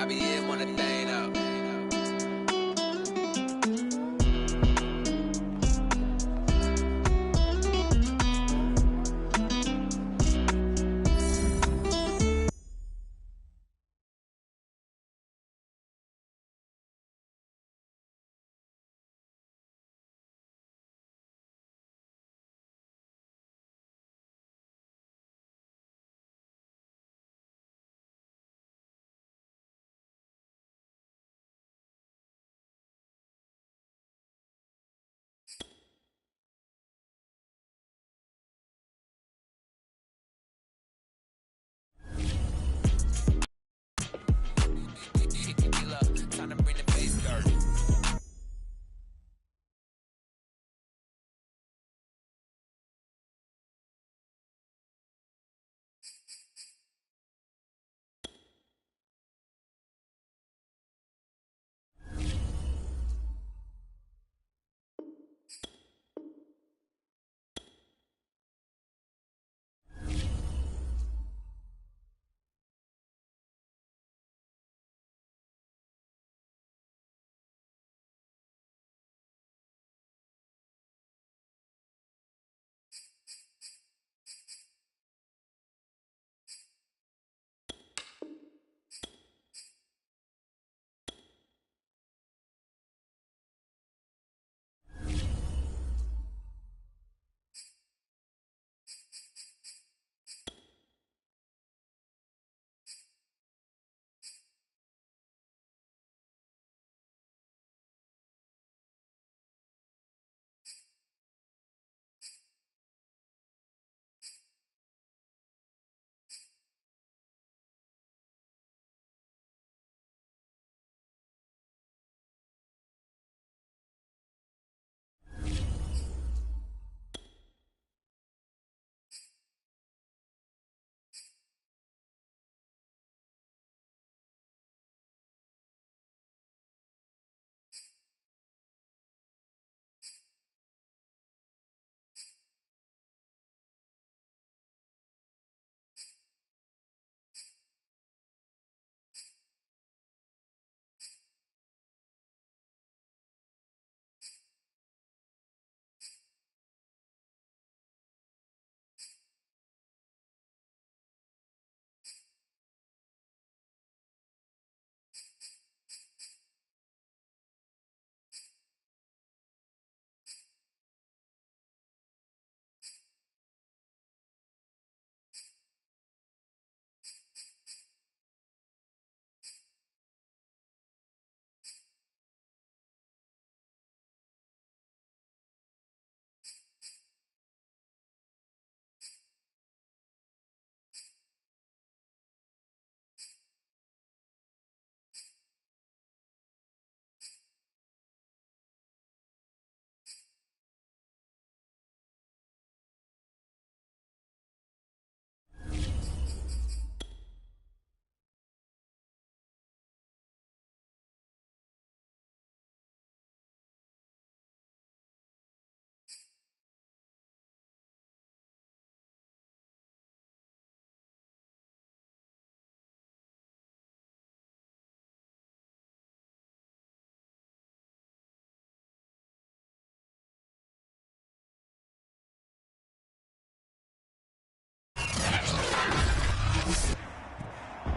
I be in one of the thing out. Time to bring the bass dirt.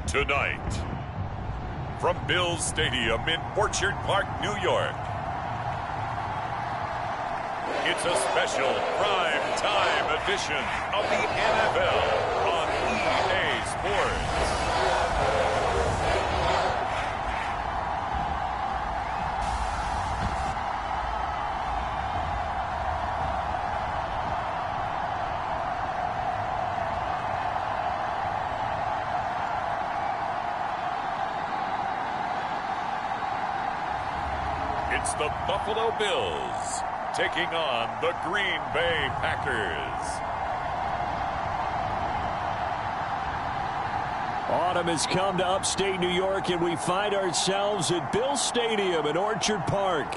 Tonight, from Bills Stadium in Orchard Park, New York, it's a special prime time edition of the NFL on EA Sports. It's the Buffalo Bills taking on the Green Bay Packers. Autumn has come to upstate New York, and we find ourselves at Bills Stadium in Orchard Park.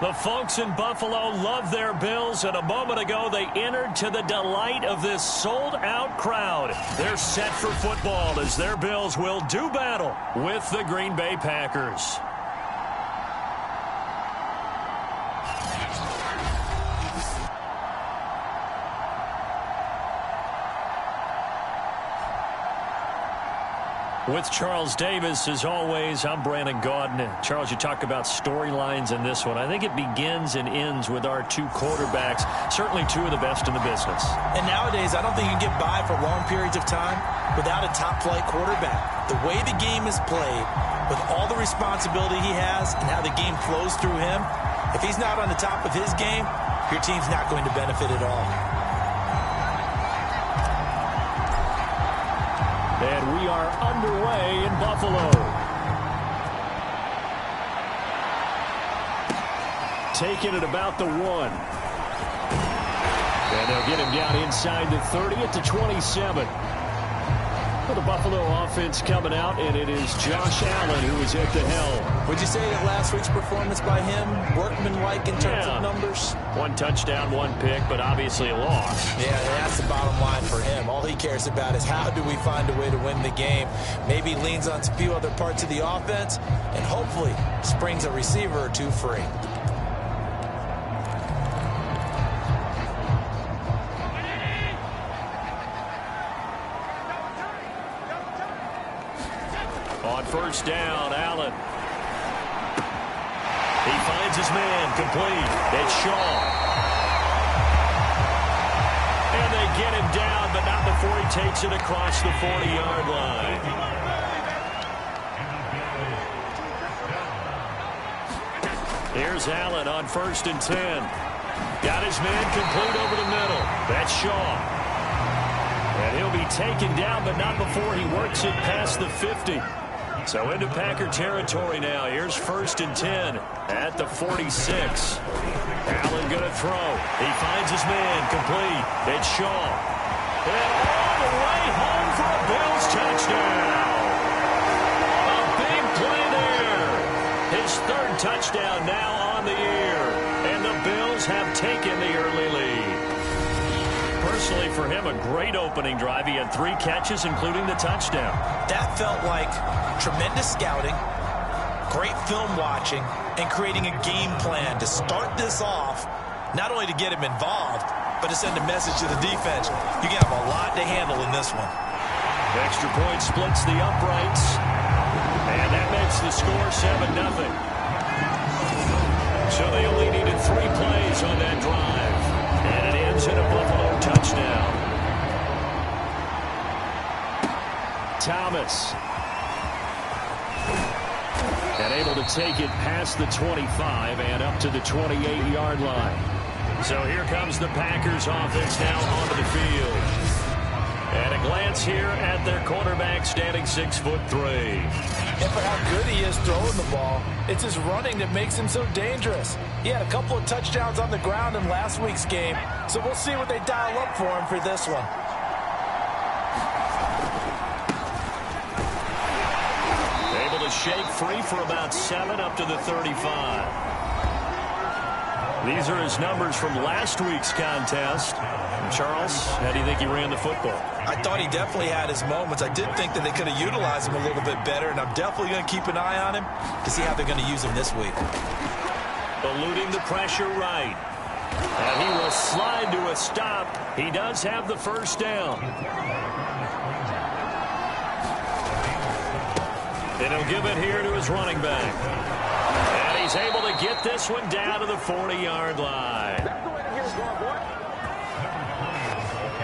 The folks in Buffalo love their Bills, and a moment ago they entered to the delight of this sold-out crowd. They're set for football as their Bills will do battle with the Green Bay Packers. With Charles Davis, as always, I'm Brandon Gaudin. Charles, you talk about storylines in this one. I think it begins and ends with our two quarterbacks, certainly two of the best in the business. And nowadays, I don't think you can get by for long periods of time without a top-flight quarterback. The way the game is played, with all the responsibility he has and how the game flows through him, if he's not on the top of his game, your team's not going to benefit at all. And we are underway in Buffalo. Taking it about the 1. And they'll get him down inside the 30 at the 27. For the Buffalo offense coming out, and it is Josh Allen who is at the helm. Would you say that last week's performance by him, workmanlike in terms of numbers? 1 touchdown, 1 pick, but obviously a loss. Yeah, that's the bottom line for him. All he cares about is how do we find a way to win the game. Maybe leans on a few other parts of the offense, and hopefully springs a receiver or two free. On first down, Allen. He finds his man, complete. It's Shaw. And they get him down, but not before he takes it across the 40-yard line. Here's Allen on first and 10. Got his man complete over the middle. That's Shaw. And he'll be taken down, but not before he works it past the 50. So into Packer territory now. Here's first and 10 at the 46. Allen going to throw. He finds his man complete. It's Shaw. And all the way home for a Bills touchdown. A big play there. His 3rd touchdown now on the year. And the Bills have taken the early lead. Personally, for him, a great opening drive. He had 3 catches, including the touchdown. That felt like tremendous scouting, great film watching, and creating a game plan to start this off, not only to get him involved, but to send a message to the defense. You have a lot to handle in this one. Extra point splits the uprights, and that makes the score 7-0. So they only needed 3 plays on that drive, and it ends in a Buffalo touchdown. Thomas. And able to take it past the 25 and up to the 28-yard line. So here comes the Packers offense now onto the field. And a glance here at their quarterback standing 6'3". And for how good he is throwing the ball, it's his running that makes him so dangerous. He had a couple of touchdowns on the ground in last week's game, so we'll see what they dial up for him for this one. Able to shake free for about 7 up to the 35. These are his numbers from last week's contest. Charles, how do you think he ran the football? I thought he definitely had his moments. I did think that they could have utilized him a little bit better, and I'm definitely going to keep an eye on him to see how they're going to use him this week. Eluding the pressure right. And he will slide to a stop. He does have the first down. And he'll give it here to his running back. And he's able to get this one down to the 40-yard line.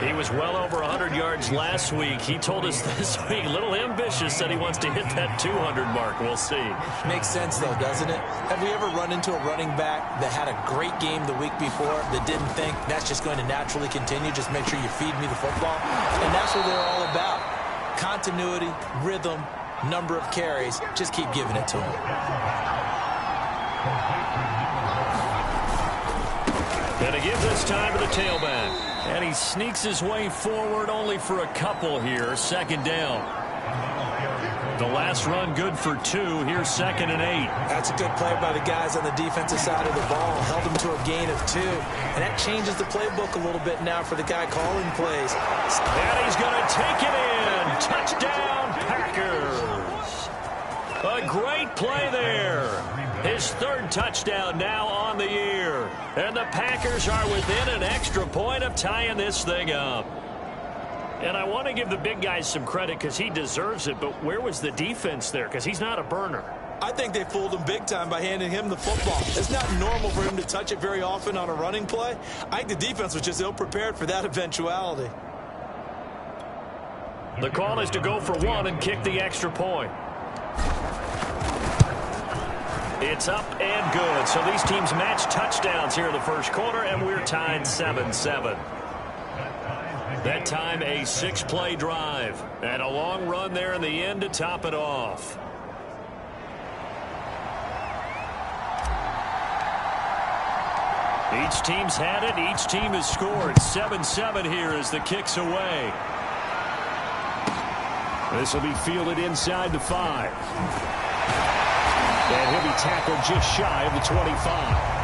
He was well over 100 yards last week. He told us this week, a little ambitious, said he wants to hit that 200 mark. We'll see. Makes sense, though, doesn't it? Have we ever run into a running back that had a great game the week before that didn't think that's just going to naturally continue? Just make sure you feed me the football. And that's what they're all about. Continuity, rhythm, number of carries. Just keep giving it to him. And to give this time to the tailback. And he sneaks his way forward only for a couple here. Second down. The last run good for 2. Here's 2nd and 8. That's a good play by the guys on the defensive side of the ball. Held them to a gain of 2. And that changes the playbook a little bit now for the guy calling plays. And he's going to take it in. Touchdown, Packers. A great play there. His 3rd touchdown now on the year. And the Packers are within an extra point of tying this thing up. And I want to give the big guys some credit because he deserves it, but where was the defense there? Because he's not a burner. I think they fooled him big time by handing him the football. It's not normal for him to touch it very often on a running play. I think the defense was just ill-prepared for that eventuality. The call is to go for 1 and kick the extra point. It's up and good. So these teams match touchdowns here in the first quarter, and we're tied 7-7. That time a 6-play drive. And a long run there in the end to top it off. Each team's had it. Each team has scored. 7-7 here as the kick's away. This will be fielded inside the 5. And he'll be tackled just shy of the 25.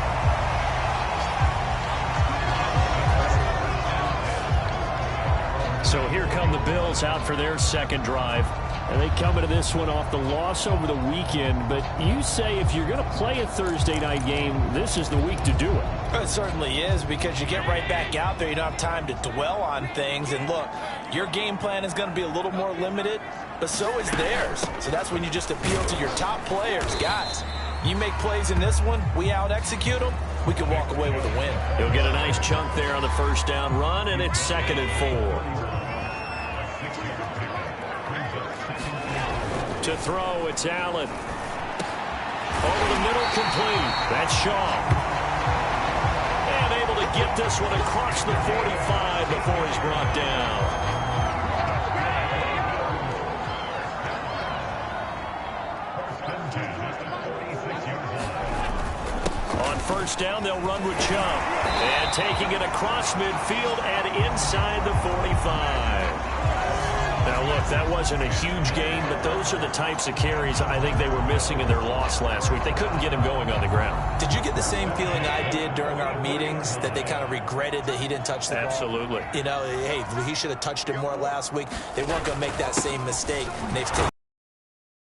So here come the Bills out for their 2nd drive. And they come into this one off the loss over the weekend. But you say if you're going to play a Thursday night game, this is the week to do it. It certainly is, because you get right back out there. You don't have time to dwell on things. And look, your game plan is going to be a little more limited, but so is theirs. So that's when you just appeal to your top players. Guys, you make plays in this one, we out-execute them, we can walk away with a win. He'll get a nice chunk there on the 1st down run, and it's 2nd and 4. To throw, it's Allen. Over the middle, complete. That's Shaw. And able to get this one across the 45 before he's brought down. On 1st down, they'll run with Chubb. And taking it across midfield and inside the 45. Now, look, that wasn't a huge gain, but those are the types of carries I think they were missing in their loss last week. They couldn't get him going on the ground. Did you get the same feeling I did during our meetings, that they kind of regretted that he didn't touch the ball? Absolutely. You know, hey, he should have touched it more last week. They weren't going to make that same mistake. They've taken.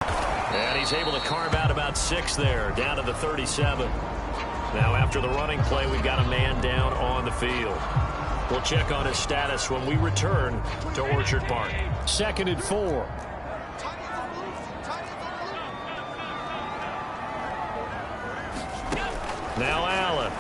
And he's able to carve out about 6 there, down to the 37. Now, after the running play, we've got a man down on the field. We'll check on his status when we return to Orchard Park. 2nd and 4. Now Allen.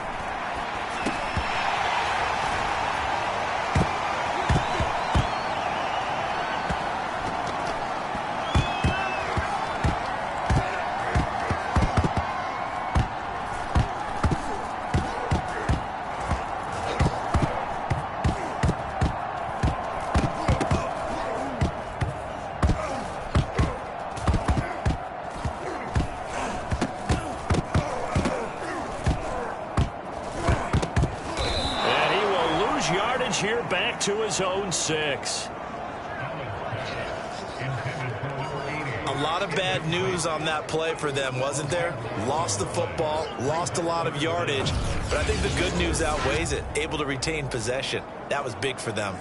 Here back to his own 6. A lot of bad news on that play for them, wasn't there? Lost the football, lost a lot of yardage, but I think the good news outweighs it. Able to retain possession. That was big for them.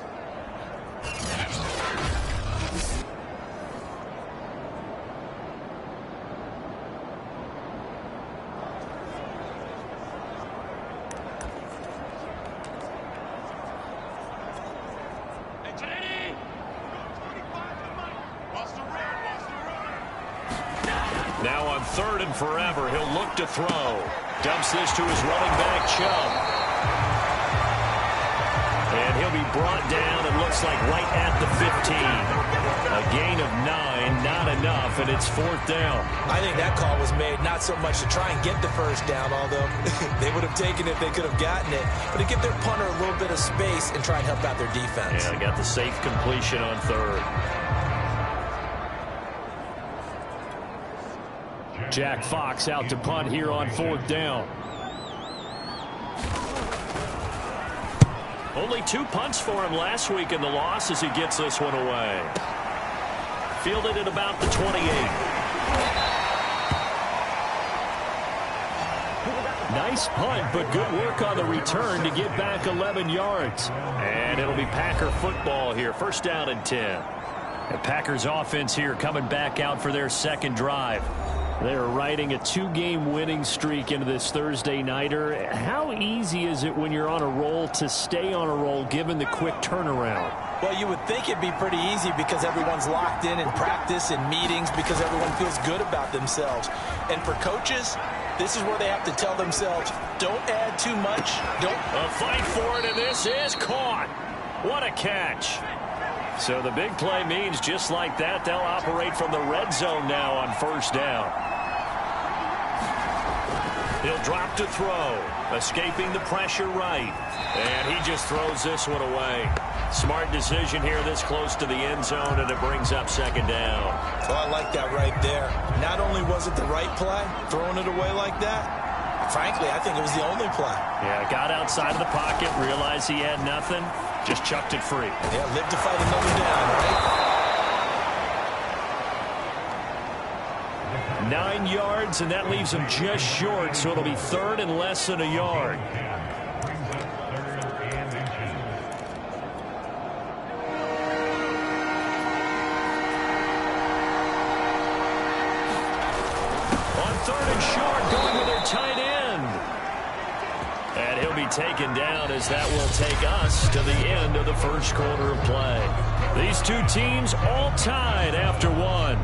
Now on 3rd and forever, he'll look to throw. Dumps this to his running back, Chubb. And he'll be brought down, it looks like right at the 15. A gain of 9, not enough, and it's 4th down. I think that call was made not so much to try and get the 1st down, although they would have taken it if they could have gotten it, but to give their punter a little bit of space and try and help out their defense. Yeah, got the safe completion on 3rd. Jack Fox out to punt here on 4th down. Only 2 punts for him last week in the loss as he gets this one away. fielded at about the 28. Nice punt, but good work on the return to get back 11 yards. And it'll be Packer football here. First down and 10. The Packers offense here coming back out for their second drive. They're riding a 2-game winning streak into this Thursday nighter. How easy is it when you're on a roll to stay on a roll given the quick turnaround? Well, you would think it'd be pretty easy because everyone's locked in practice and meetings because everyone feels good about themselves. And for coaches, this is where they have to tell themselves, don't add too much. Don't. A fight for it, and this is caught. What a catch. So the big play means just like that, they'll operate from the red zone now on first down. He'll drop to throw, escaping the pressure right. And he just throws this one away. Smart decision here this close to the end zone, and it brings up second down. Well, I like that right there. Not only was it the right play, throwing it away like that, frankly, I think it was the only play. Yeah, got outside of the pocket, realized he had nothing, just chucked it free. Yeah, live to fight another down, right? 9 yards, and that leaves him just short, so it'll be third and less than a yard. On third and short, going with their tight end. And he'll be taken down as that will take us to the end of the first quarter of play. These two teams all tied after one.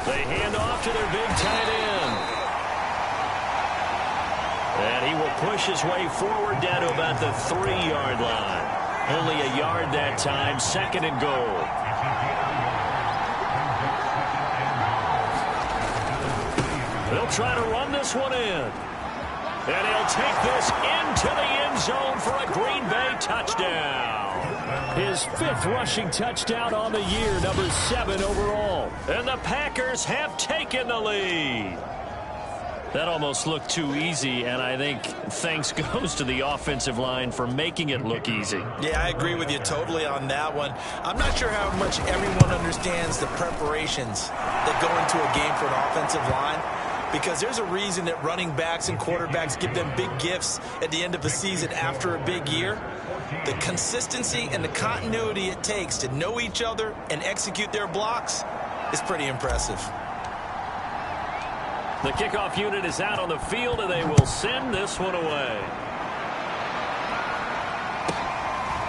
They hand off to their big tight end. And he will push his way forward down to about the 3-yard line. Only a yard that time, second and goal. They'll try to run this one in. And he'll take this into the end zone for a Green Bay touchdown. His 5th rushing touchdown on the year, number 7 overall. And the Packers have taken the lead. That almost looked too easy, and I think thanks goes to the offensive line for making it look easy. Yeah, I agree with you totally on that one. I'm not sure how much everyone understands the preparations that go into a game for an offensive line, because there's a reason that running backs and quarterbacks give them big gifts at the end of the season after a big year. The consistency and the continuity it takes to know each other and execute their blocks is pretty impressive. The kickoff unit is out on the field, and they will send this one away.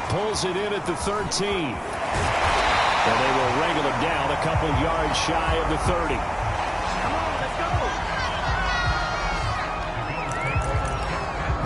Pulls it in at the 13. And they will wrangle him down a couple yards shy of the 30. Come on, let's go.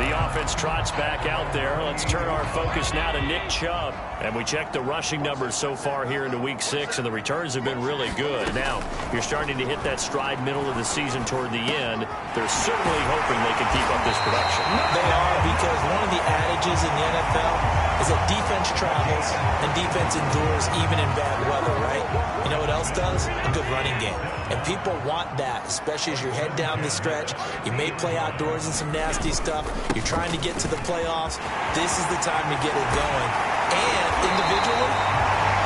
The offense trots back out there. Let's turn our focus now to Nick Chubb. And we check the rushing numbers so far here into Week 6, and the returns have been really good. Now, you're starting to hit that stride middle of the season toward the end. They're certainly hoping they can keep up this production. They are, because one of the adages in the NFL is that defense travels and defense endures even in bad weather, right? You know what else does? A good running game. And people want that, especially as you head down the stretch. You may play outdoors in some nasty stuff. You're trying to get to the playoffs. This is the time to get it going. And individually,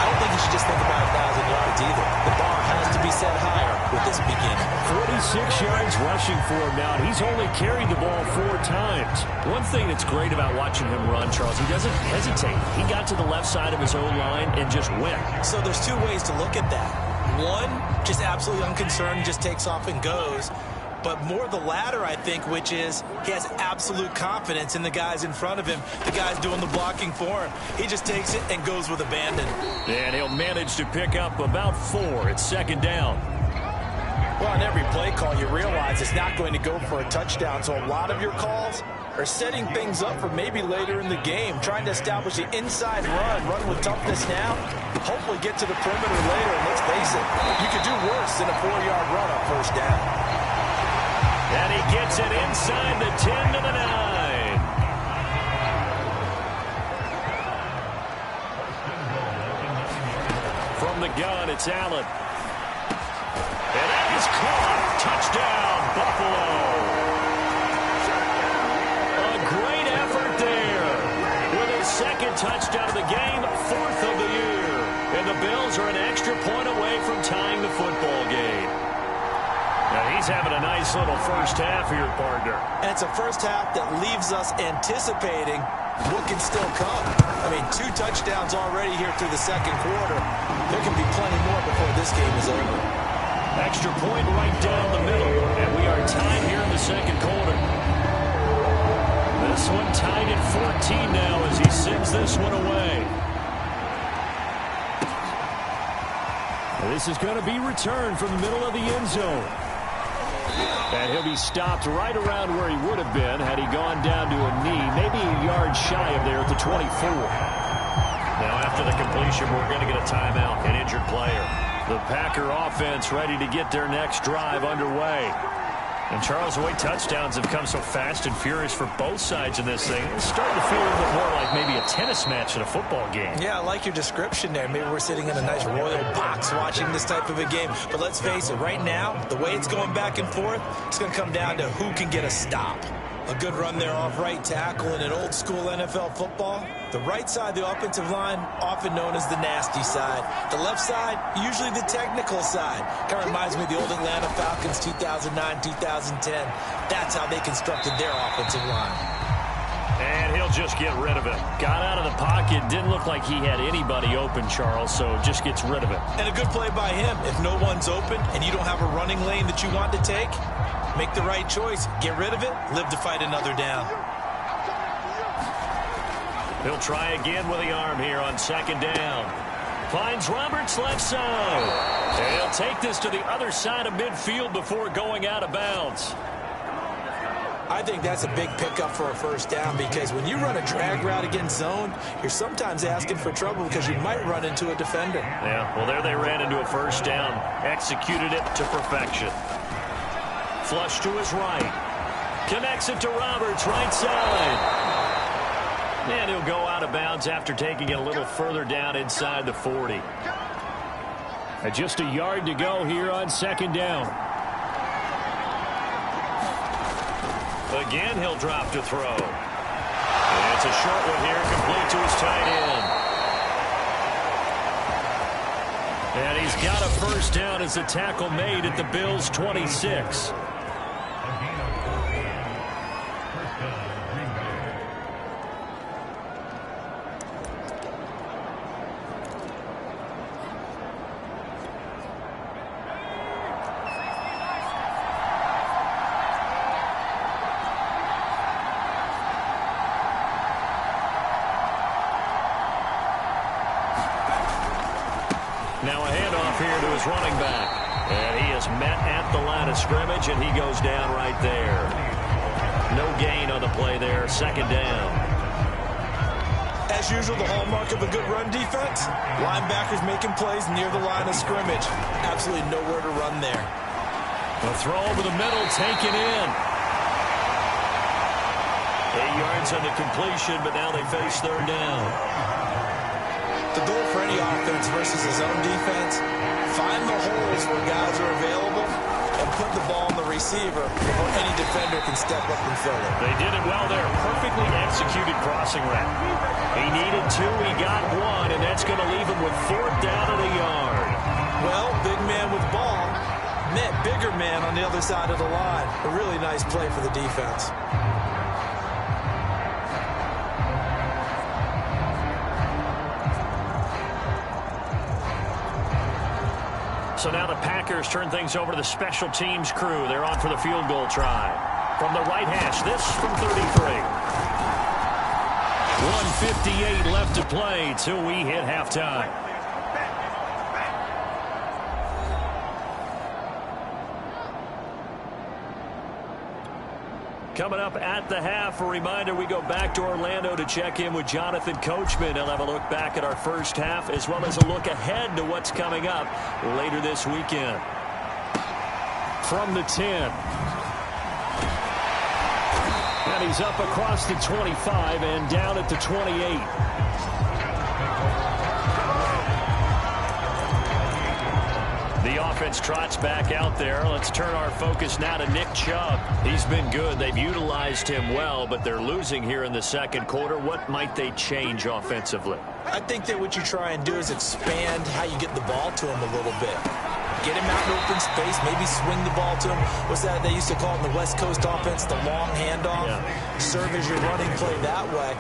I don't think you should just think about 1,000 yards either. The bar has to be set higher with this beginning. 46 yards rushing for him now. He's only carried the ball 4 times. One thing that's great about watching him run, Charles, he doesn't hesitate. He got to the left side of his own line and just went. So there's 2 ways to look at that. One, just absolutely unconcerned, just takes off and goes. But more the latter, I think, which is he has absolute confidence in the guys in front of him, the guys doing the blocking for him. He just takes it and goes with abandon. And he'll manage to pick up about 4. It's second down. Well, on every play call, you realize it's not going to go for a touchdown. So a lot of your calls are setting things up for maybe later in the game, trying to establish the inside run with toughness now, hopefully get to the perimeter later. And let's face it, you could do worse than a 4-yard run on first down. And he gets it inside the 10 to the 9. From the gun, it's Allen. And that is caught. Touchdown, Buffalo. A great effort there. With his second touchdown of the game, 4th of the year. And the Bills are an extra point away from tying the football game. Now he's having a nice little first half here, partner. And it's a first half that leaves us anticipating what can still come. I mean, 2 touchdowns already here through the second quarter. There can be plenty more before this game is over. Extra point right down the middle, and we are tied here in the second quarter. This one tied at 14 now as he sends this one away. This is going to be returned from the middle of the end zone. And he'll be stopped right around where he would have been had he gone down to a knee, maybe a yard shy of there at the 24. Now after the completion, we're going to get a timeout, an injured player. The Packer offense ready to get their next drive underway. And Charles, the way touchdowns have come so fast and furious for both sides in this thing, it's starting to feel a little bit more like maybe a tennis match in a football game. Yeah, I like your description there. Maybe we're sitting in a nice royal box watching this type of a game. But let's face it, right now, the way it's going back and forth, it's going to come down to who can get a stop. A good run there off right tackle in an old-school NFL football. The right side of the offensive line, often known as the nasty side. The left side, usually the technical side. Kind of reminds me of the old Atlanta Falcons 2009-2010. That's how they constructed their offensive line. And he'll just get rid of it. Got out of the pocket. Didn't look like he had anybody open, Charles, so just gets rid of it. And a good play by him. If no one's open and you don't have a running lane that you want to take, make the right choice. Get rid of it. Live to fight another down. He'll try again with the arm here on second down. Finds Roberts left side. And he'll take this to the other side of midfield before going out of bounds. I think that's a big pickup for a first down because when you run a drag route against zone, you're sometimes asking for trouble because you might run into a defender. Yeah, well, there they ran into a first down. Executed it to perfection. Flush to his right. Connects it to Roberts, right side. And he'll go out of bounds after taking it a little further down inside the 40. And just a yard to go here on second down. Again, he'll drop to throw. And it's a short one here, complete to his tight end. And he's got a first down as the tackle made at the Bills' 26. Now a handoff here to his running back. And he is met at the line of scrimmage, and he goes down right there. No gain on the play there, second down. As usual, the hallmark of a good run defense, linebackers making plays near the line of scrimmage. Absolutely nowhere to run there. A throw over the middle, taken in. 8 yards on the completion, but now they face third down. The goal for any offense versus his own defense, find the holes where guys are available and put the ball on the receiver before any defender can step up and fill it. They did it well there. Perfectly executed crossing route. He needed 2, he got 1, and that's going to leave him with fourth down at a yard. Well, big man with ball met bigger man on the other side of the line. A really nice play for the defense. So now the Packers turn things over to the special teams crew. They're on for the field goal try. From the right hash, this from 33. 1:58 left to play till we hit halftime. Coming up at the half, a reminder, we go back to Orlando to check in with Jonathan Coachman. He'll have a look back at our first half as well as a look ahead to what's coming up later this weekend. From the 10. And he's up across the 25 and down at the 28. The offense trots back out there. Let's turn our focus now to Nick Chubb. He's been good. They've utilized him well, but they're losing here in the second quarter. What might they change offensively? I think that what you try and do is expand how you get the ball to him a little bit. Get him out in open space, maybe swing the ball to him. What's that they used to call in the West Coast offense, the long handoff? Yeah. Serve as your running play that way,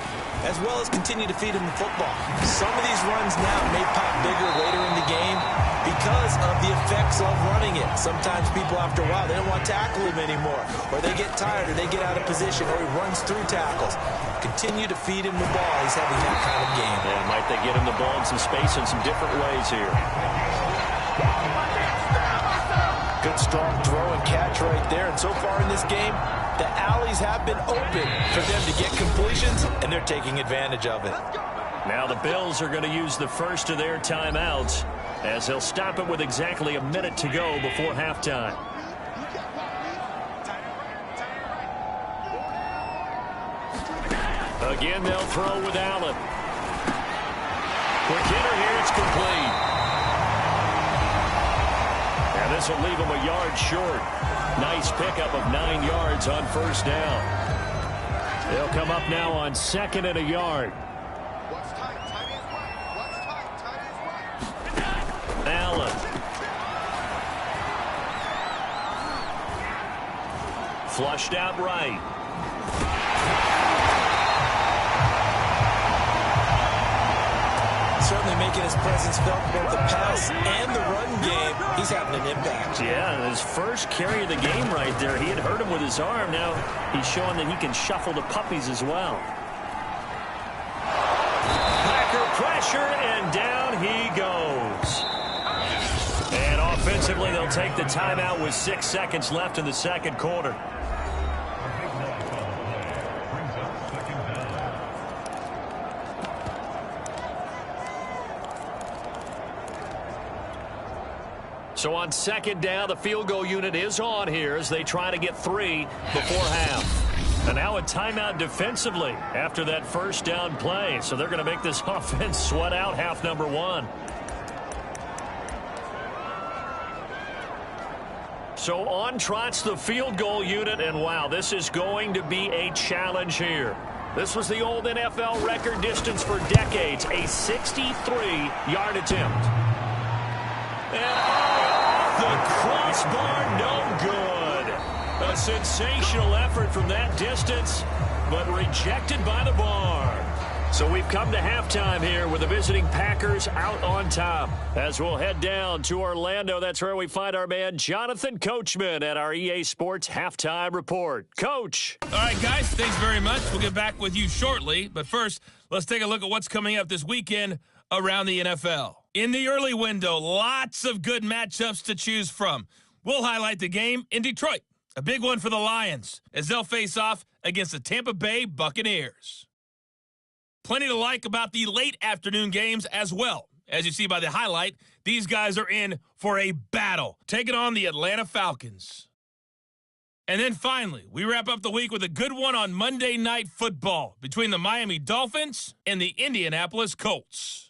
as well as continue to feed him the football. Some of these runs now may pop bigger later in the game because of the effects of running it. Sometimes people, after a while, they don't want to tackle him anymore, or they get tired, or they get out of position, or he runs through tackles. Continue to feed him the ball. He's having that kind of game. Yeah, might they get him the ball in some space in some different ways here. Good strong throw and catch right there. And so far in this game, the alleys have been open for them to get completions, and they're taking advantage of it. Now the Bills are going to use the first of their timeouts as they'll stop it with exactly a minute to go before halftime. Again, they'll throw with Allen. Quick hitter here, it's complete. And this will leave him a yard short. Nice pickup of 9 yards on first down. They'll come up now on 2nd and a yard. Allen. Flushed out right. Certainly making his presence felt both the pass and the run game. He's having an impact. Yeah, his first carry of the game right there. He had hurt him with his arm. Now he's showing that he can shuffle the puppies as well. Packer pressure, and down he goes. And offensively, they'll take the timeout with 6 seconds left in the second quarter. So on 2nd down, the field goal unit is on here as they try to get 3 before half. And now a timeout defensively after that first down play. So they're going to make this offense sweat out half number 1. So on trots the field goal unit, and wow, this is going to be a challenge here. This was the old NFL record distance for decades, a 63-yard attempt. And the crossbar, no good. A sensational effort from that distance, but rejected by the bar. So we've come to halftime here with the visiting Packers out on top. As we'll head down to Orlando, that's where we find our man Jonathan Coachman at our EA Sports Halftime Report. Coach. All right, guys, thanks very much. We'll get back with you shortly. But first, let's take a look at what's coming up this weekend around the NFL. In the early window, lots of good matchups to choose from. We'll highlight the game in Detroit, a big one for the Lions, as they'll face off against the Tampa Bay Buccaneers. Plenty to like about the late afternoon games as well. As you see by the highlight, these guys are in for a battle, taking on the Atlanta Falcons. And then finally, we wrap up the week with a good one on Monday Night Football between the Miami Dolphins and the Indianapolis Colts.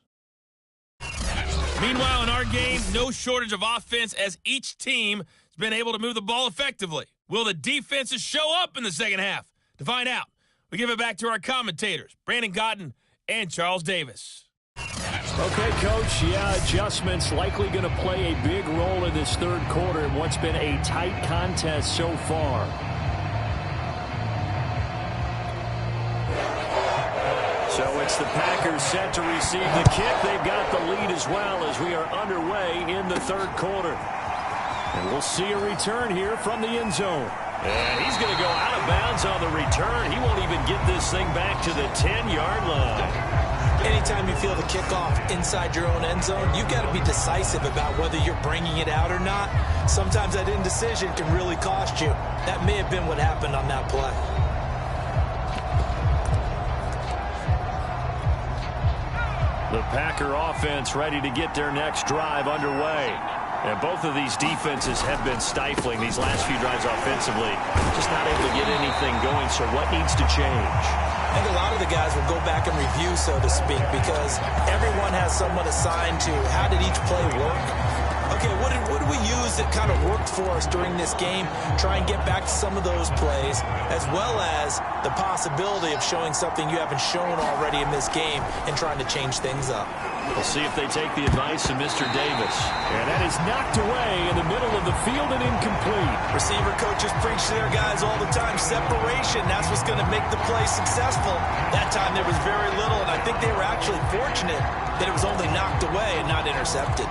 Meanwhile, in our game, no shortage of offense as each team has been able to move the ball effectively. Will the defenses show up in the second half? To find out, we give it back to our commentators, Brandon Cotton and Charles Davis. Okay, Coach, adjustments likely going to play a big role in this third quarter in what's been a tight contest so far. So it's the Packers set to receive the kick. They've got the lead as well as we are underway in the third quarter. And we'll see a return here from the end zone. And he's going to go out of bounds on the return. He won't even get this thing back to the 10-yard line. Anytime you feel the kickoff inside your own end zone, you've got to be decisive about whether you're bringing it out or not. Sometimes that indecision can really cost you. That may have been what happened on that play. The Packer offense ready to get their next drive underway. And both of these defenses have been stifling these last few drives offensively. Just not able to get anything going, so what needs to change? I think a lot of the guys will go back and review, so to speak, because everyone has someone assigned to how did each play work. Okay, what did we use that kind of worked for us during this game? Try and get back to some of those plays, as well as the possibility of showing something you haven't shown already in this game and trying to change things up. We'll see if they take the advice of Mr. Davis. And that is knocked away in the middle of the field and incomplete. Receiver coaches preach to their guys all the time. Separation, that's what's going to make the play successful. That time there was very little, and I think they were actually fortunate that it was only knocked away and not intercepted.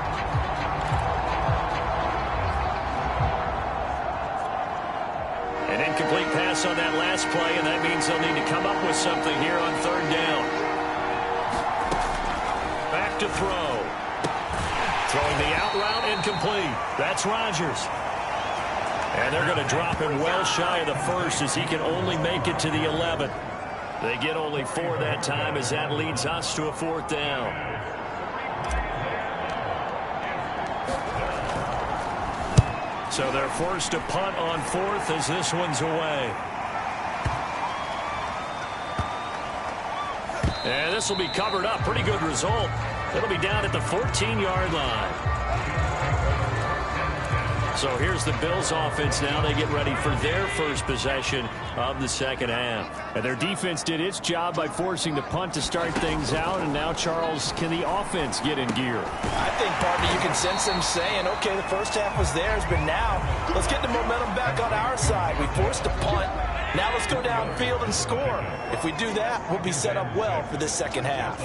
An incomplete pass on that last play, and that means they'll need to come up with something here on third down. Back to throw. Throwing the out route, incomplete. That's Rodgers. And they're going to drop him well shy of the first as he can only make it to the 11. They get only 4 that time as that leads us to a 4th down. So they're forced to punt on 4th as this one's away. And this will be covered up. Pretty good result. It'll be down at the 14-yard line. So here's the Bills offense now. They get ready for their first possession of the second half. And their defense did its job by forcing the punt to start things out. And now, Charles, can the offense get in gear? I think, partner, you can sense them saying, okay, the first half was theirs, but now let's get the momentum back on our side. We forced a punt. Now let's go downfield and score. If we do that, we'll be set up well for this second half.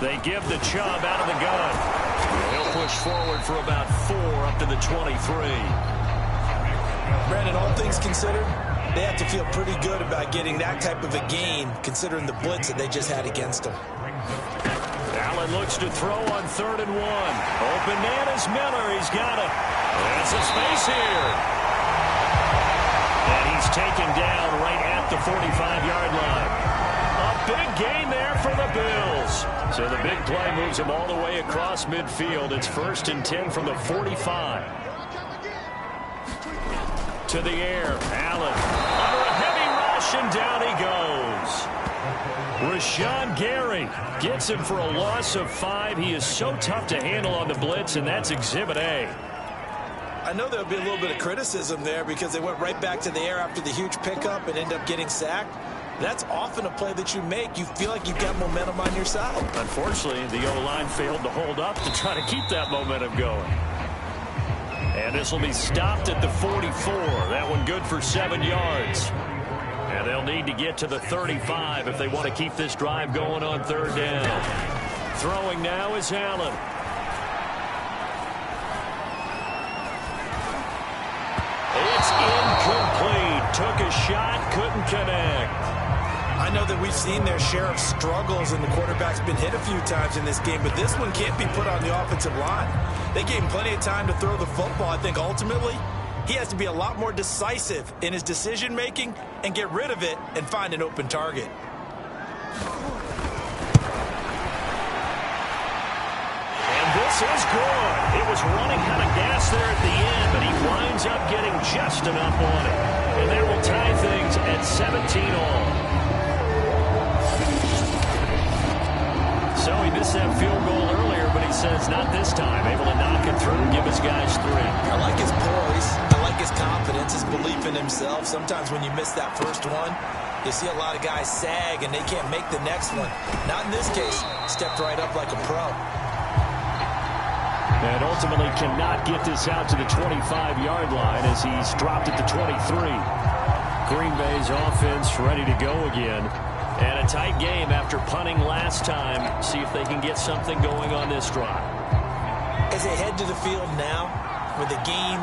They give the Chubb out of the gun. He'll push forward for about 4 up to the 23. Brandon, all things considered, they have to feel pretty good about getting that type of a gain, considering the blitz that they just had against them. Allen looks to throw on 3rd and 1. Open man is Miller. He's got it. There's a space here. And he's taken down right at the 45-yard line. A big gain there for the Bills. So the big play moves him all the way across midfield. It's 1st and 10 from the 45. To the air. Allen under a heavy rush, and down he goes. Rashawn Gary gets him for a loss of 5. He is so tough to handle on the blitz, and that's Exhibit A. I know there'll be a little bit of criticism there because they went right back to the air after the huge pickup and ended up getting sacked. That's often a play that you make. You feel like you've got momentum on your side. Unfortunately, the O-line failed to hold up to try to keep that momentum going. And this will be stopped at the 44. That one good for 7 yards. And they'll need to get to the 35 if they want to keep this drive going on 3rd down. Throwing now is Allen. It's incomplete. Took a shot, couldn't connect. I know that we've seen their share of struggles, and the quarterback's been hit a few times in this game, but this one can't be put on the offensive line. They gave him plenty of time to throw the football. I think ultimately he has to be a lot more decisive in his decision-making and get rid of it and find an open target. And this is good. It was running out of gas there at the end, but he winds up getting just enough on it. And that will tie things at 17 all. So he missed that field goal earlier, but he says not this time. Able to knock it through and give his guys 3. I like his poise. I like his confidence, his belief in himself. Sometimes when you miss that first one, you see a lot of guys sag and they can't make the next one. Not in this case. Stepped right up like a pro. And ultimately cannot get this out to the 25-yard line as he's dropped at the 23. Green Bay's offense ready to go again. And a tight game after punting last time. See if they can get something going on this drive. As they head to the field now, with the game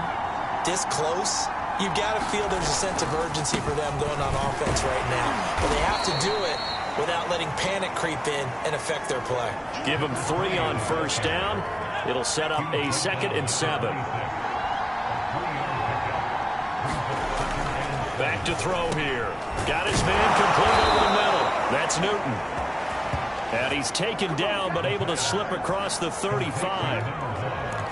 this close, you've got to feel there's a sense of urgency for them going on offense right now. But they have to do it without letting panic creep in and affect their play. Give them 3 on 1st down. It'll set up a 2nd and 7. Back to throw here. Got his man complete over the middle. That's Newton. And he's taken down but able to slip across the 35.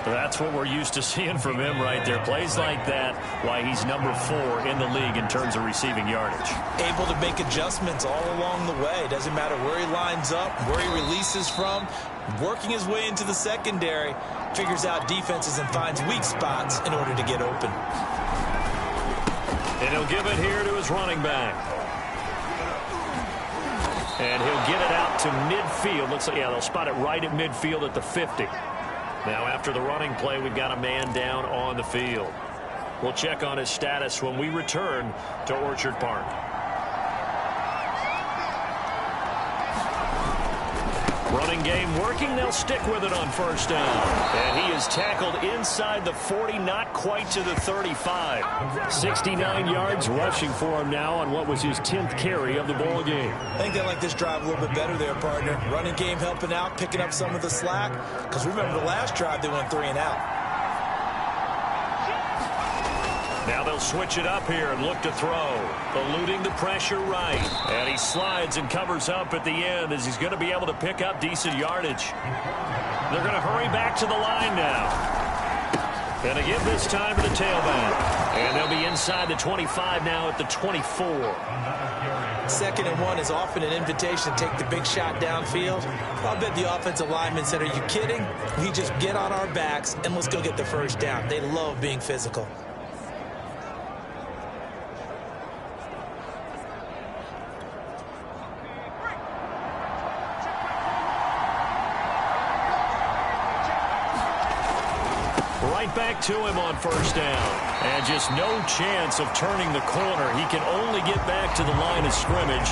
That's what we're used to seeing from him right there. Plays like that, why he's number 4 in the league in terms of receiving yardage. Able to make adjustments all along the way. Doesn't matter where he lines up, where he releases from. Working his way into the secondary, figures out defenses and finds weak spots in order to get open. And he'll give it here to his running back. And he'll get it out to midfield. Looks like, yeah, they'll spot it right at midfield at the 50. Now, after the running play, we've got a man down on the field. We'll check on his status when we return to Orchard Park. Running game working. They'll stick with it on first down. And he is tackled inside the 40, not quite to the 35. 69 yards rushing for him now on what was his 10th carry of the ball game. I think they like this drive a little bit better there, partner. Running game helping out, picking up some of the slack. Because remember the last drive, they went 3 and out. Now they'll switch it up here and look to throw. Eluding the pressure right. And he slides and covers up at the end as he's going to be able to pick up decent yardage. They're going to hurry back to the line now. Going to give this time to the tailback. And they'll be inside the 25 now at the 24. 2nd and 1 is often an invitation to take the big shot downfield. I'll bet the offensive lineman said, are you kidding? We just get on our backs and let's go get the first down. They love being physical. Right back to him on first down. And just no chance of turning the corner. He can only get back to the line of scrimmage.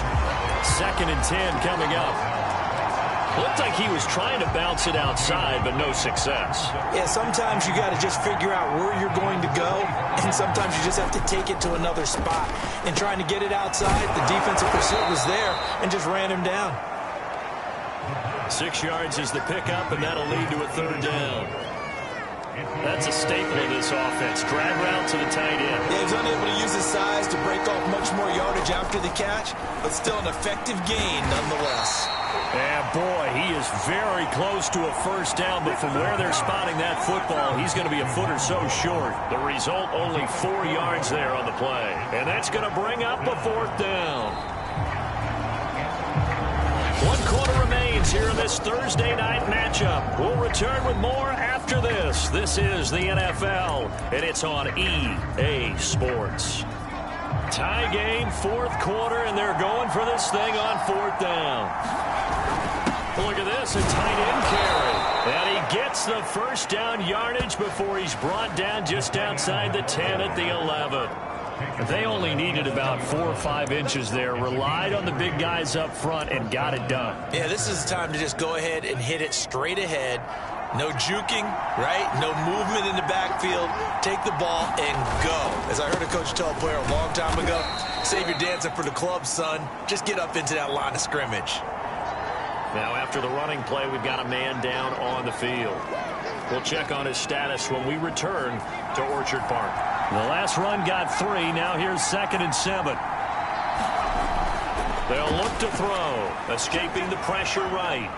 2nd and 10 coming up. Looked like he was trying to bounce it outside, but no success. Yeah, sometimes you got to just figure out where you're going to go, and sometimes you just have to take it to another spot. And trying to get it outside, the defensive pursuit was there and just ran him down. 6 yards is the pickup, and that'll lead to a 3rd down. That's a staple of this offense. Drag route to the tight end. Yeah, he's unable to use his size to break off much more yardage after the catch, but still an effective gain nonetheless. And boy, he is very close to a first down, but from where they're spotting that football, he's going to be a foot or so short. The result, only 4 yards there on the play. And that's going to bring up a 4th down. 1 quarter remains here in this Thursday night matchup. We'll return with more after this. This is the NFL, and it's on EA Sports. Tie game, 4th quarter, and they're going for this thing on 4th down. Look at this, a tight end carry. And he gets the first down yardage before he's brought down just outside the 10 at the 11. They only needed about 4 or 5 inches there, relied on the big guys up front, and got it done. Yeah, this is the time to just go ahead and hit it straight ahead. No juking, right? No movement in the backfield. Take the ball and go. As I heard a coach tell a player a long time ago, save your dancing for the club, son. Just get up into that line of scrimmage. Now, after the running play, we've got a man down on the field. We'll check on his status when we return to Orchard Park. The last run got 3. Now here's 2nd and 7. They'll look to throw. Escaping the pressure right.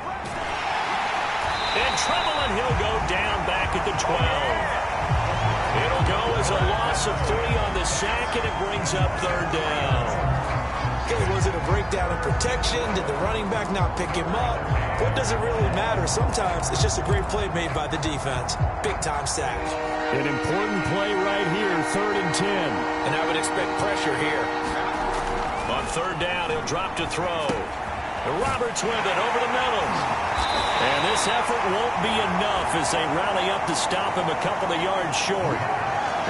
In trouble, and he'll go down back at the 12. It'll go as a loss of 3 on the sack, and it brings up 3rd down. Okay, was it a breakdown in protection? Did the running back not pick him up? What does it really matter? Sometimes it's just a great play made by the defense. Big-time sack. An important play right here, 3rd and 10. And I would expect pressure here. On 3rd down, he'll drop to throw. Roberts with it over the middle. And this effort won't be enough as they rally up to stop him a couple of yards short.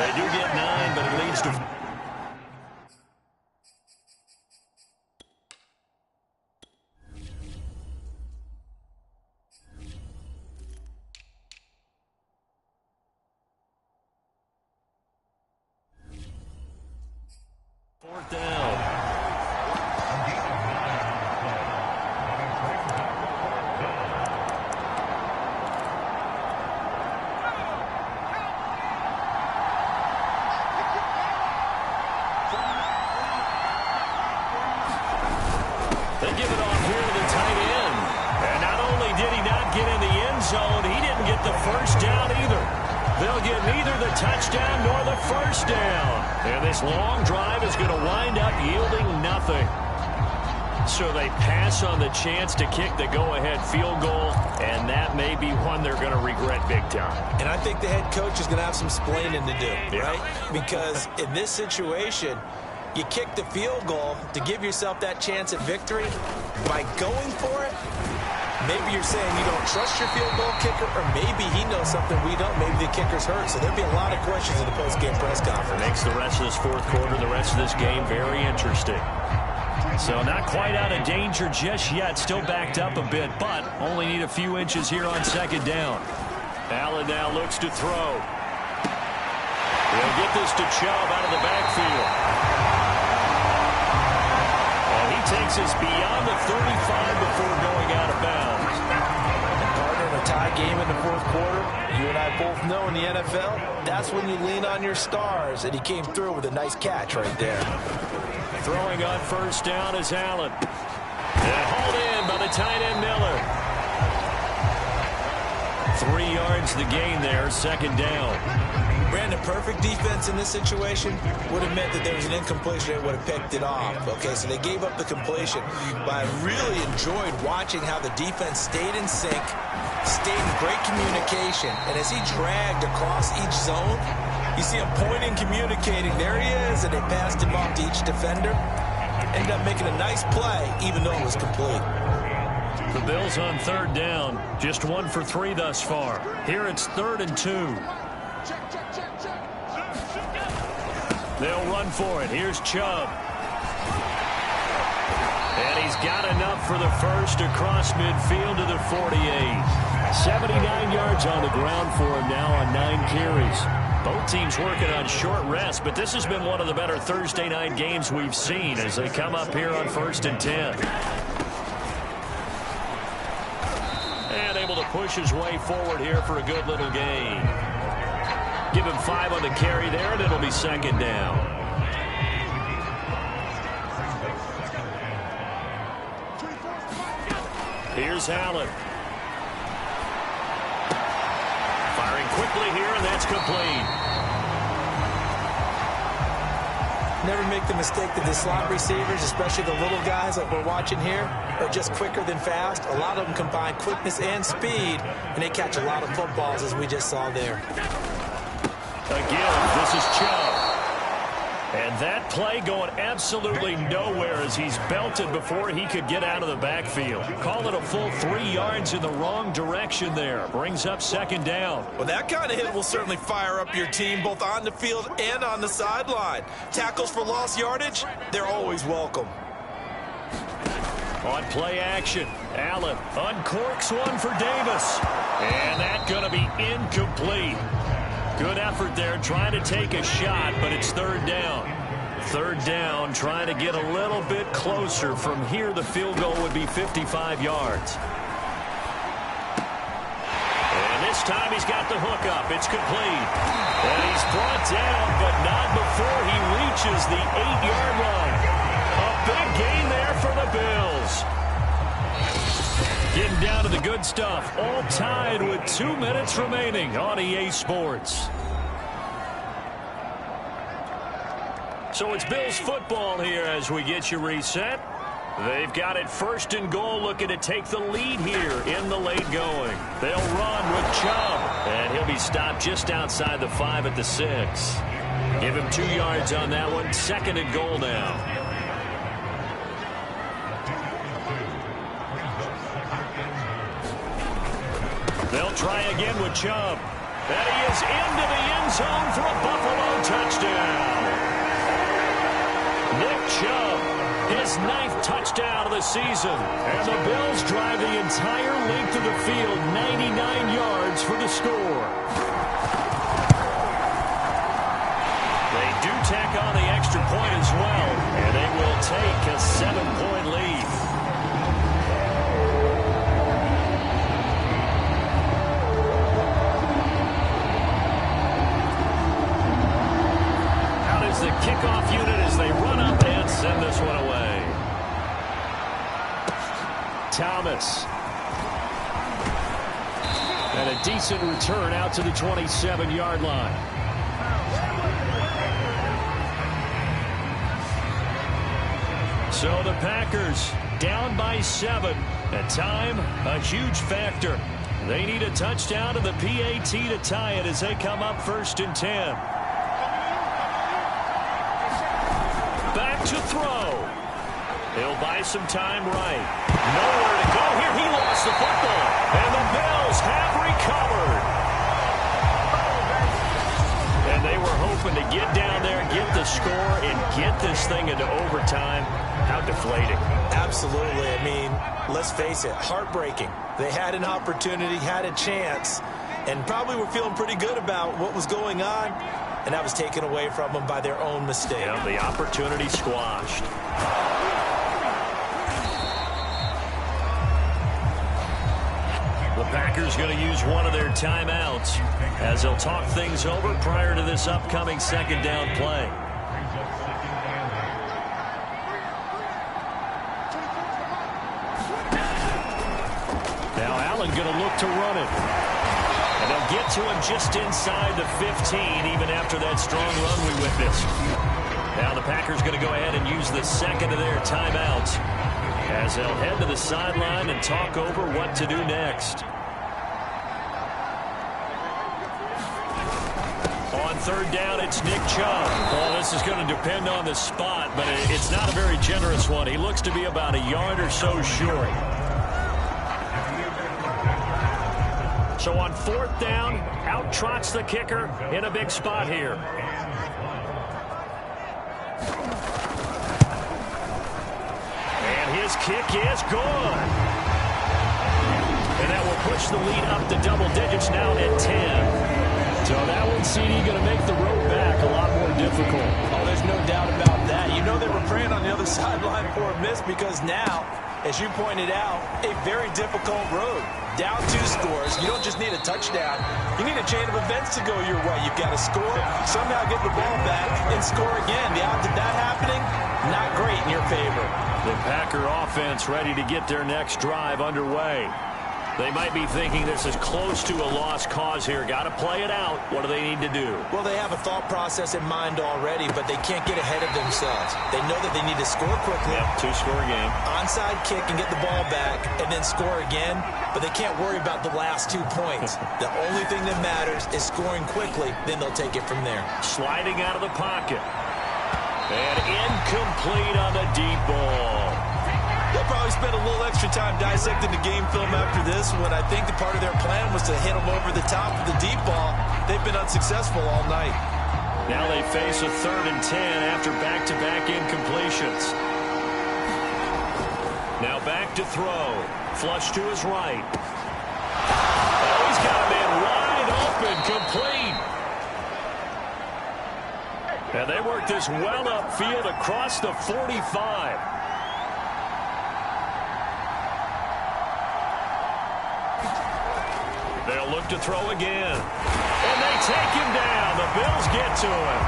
They do get 9, but it leads to... Fourth down. first down. And this long drive is going to wind up yielding nothing. So they pass on the chance to kick the go-ahead field goal, and that may be one they're going to regret big time. And I think the head coach is going to have some splaining to do, right? Because in this situation, you kick the field goal to give yourself that chance at victory. By going for it, maybe you're saying you don't trust your field goal kicker, or maybe he knows something we don't. Maybe the kicker's hurt. So there'll be a lot of questions in the post-game press conference. Makes the rest of this fourth quarter, the rest of this game very interesting. So not quite out of danger just yet. Still backed up a bit, but only need a few inches here on second down. Allen now looks to throw. He'll get this to Chubb out of the backfield. And he takes us beyond the 35 before going out of bounds. And partner, in a tie game in the fourth quarter, you and I both know in the NFL, that's when you lean on your stars. And he came through with a nice catch right there. Throwing on first down is Allen. And hauled in by the tight end Miller. 3 yards the gain there, second down. Brandon, perfect defense in this situation would have meant that there was an incompletion and would have picked it off. Okay, so they gave up the completion. But I really enjoyed watching how the defense stayed in sync, stayed in great communication. And as he dragged across each zone, you see him pointing, communicating. There he is, and they passed him off to each defender. Ended up making a nice play, even though it was complete. The Bills on third down, just 1 for 3 thus far. Here it's 3rd and 2. They'll run for it. Here's Chubb. And he's got enough for the first across midfield to the 48. 79 yards on the ground for him now on 9 carries. Both teams working on short rest, but this has been one of the better Thursday night games we've seen as they come up here on 1st and 10. And able to push his way forward here for a good little gain. Give him 5 on the carry there, and it'll be second down. Here's Allen. Firing quickly here, and that's complete. Never make the mistake that the slot receivers, especially the little guys like we're watching here, are just quicker than fast. A lot of them combine quickness and speed, and they catch a lot of footballs, as we just saw there. Again, this is Chubb. And that play going absolutely nowhere as he's belted before he could get out of the backfield. Call it a full 3 yards in the wrong direction there. Brings up second down. Well, that kind of hit will certainly fire up your team both on the field and on the sideline. Tackles for lost yardage, they're always welcome. On play action, Allen uncorks one for Davis. And that's going to be incomplete. Good effort there trying to take a shot, but it's third down. Third down, trying to get a little bit closer. From here, the field goal would be 55 yards. And this time he's got the hook up. It's complete. And he's brought down, but not before he reaches the 8-yard line. A big gain there for the Bills. Getting down to the good stuff. All tied with 2 minutes remaining on EA Sports. So it's Bills football here as we get you reset. They've got it 1st and goal, looking to take the lead here in the late going. They'll run with Chubb, and he'll be stopped just outside the 5 at the 6. Give him 2 yards on that one. 2nd and goal now. They'll try again with Chubb. And he is into the end zone for a Buffalo touchdown. Nick Chubb, his 9th touchdown of the season. And the Bills drive the entire length of the field, 99 yards for the score. They do tack on the extra point as well, and they will take a 7-point lead. The kickoff unit as they run up and send this one away. Thomas. And a decent return out to the 27-yard line. So the Packers down by 7. At time, a huge factor. They need a touchdown and the PAT to tie it as they come up 1st and 10. Back to throw. He'll buy some time right. Nowhere to go here. He lost the football. And the Bills have recovered. And they were hoping to get down there, get the score, and get this thing into overtime. How deflating. Absolutely. I mean, let's face it, heartbreaking. They had an opportunity, had a chance, and probably were feeling pretty good about what was going on, and that was taken away from them by their own mistake. Yeah, the opportunity squashed. The Packers going to use one of their timeouts as they'll talk things over prior to this upcoming 2nd down play. Now Allen going to look to run it. And they'll get to him just inside the 15, even after that strong run we witnessed. Now the Packers going to go ahead and use the 2nd of their timeouts as they'll head to the sideline and talk over what to do next. On 3rd down, it's Nick Chubb. Well, this is going to depend on the spot, but it's not a very generous one. He looks to be about a yard or so short. So on 4th down, out trots the kicker in a big spot here. And his kick is good. And that will push the lead up to double digits now at 10. So that one, CD, going to make the road back a lot more difficult. Oh, there's no doubt about that. You know they were praying on the other sideline for a miss because now, as you pointed out, a very difficult road. Down 2 scores. You don't just need a touchdown. You need a chain of events to go your way. You've got to score, somehow get the ball back, and score again. The odds of that happening, not great in your favor. The Packer offense ready to get their next drive underway. They might be thinking this is close to a lost cause here. Got to play it out. What do they need to do? Well, they have a thought process in mind already, but they can't get ahead of themselves. They know that they need to score quickly. Yep, 2-score game. Onside kick and get the ball back and then score again, but they can't worry about the last 2 points. The only thing that matters is scoring quickly, then they'll take it from there. Sliding out of the pocket. And incomplete on the deep ball. They'll probably spend a little extra time dissecting the game film after this when I think the part of their plan was to hit them over the top of the deep ball. They've been unsuccessful all night. Now they face a 3rd and 10 after back-to-back incompletions. Now back to throw. Flush to his right. Oh, he's got a man wide open, complete. And they work this well upfield across the 45. They'll look to throw again. And they take him down. The Bills get to him.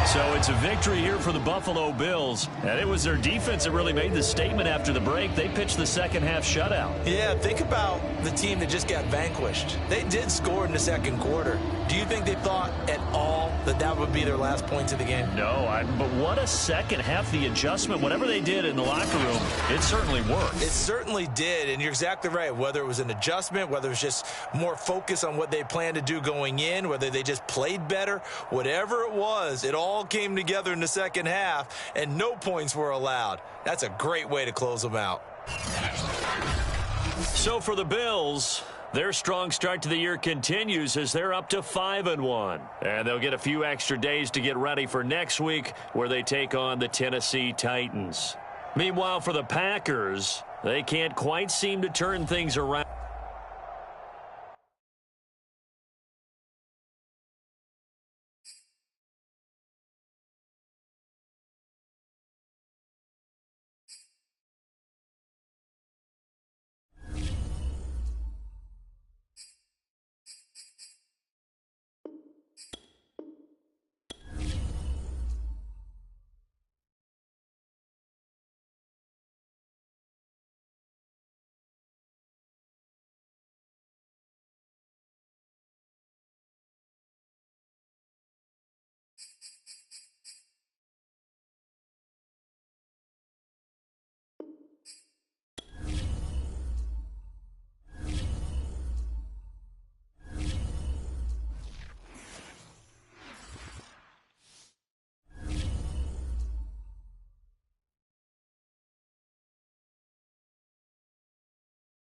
So it's a victory here for the Buffalo Bills. And it was their defense that really made the statement after the break. They pitched the 2nd half shutout. Yeah, think about the team that just got vanquished. They did score in the 2nd quarter. Do you think they thought at all that that would be their last points of the game? No, but what a 2nd half. The adjustment, whatever they did in the locker room, it certainly worked. It certainly did, and you're exactly right. Whether it was an adjustment, whether it was just more focus on what they planned to do going in, whether they just played better, whatever it was, it all came together in the 2nd half, and no points were allowed. That's a great way to close them out. So for the Bills, their strong start to the year continues as they're up to 5-1. And they'll get a few extra days to get ready for next week where they take on the Tennessee Titans. Meanwhile, for the Packers, they can't quite seem to turn things around.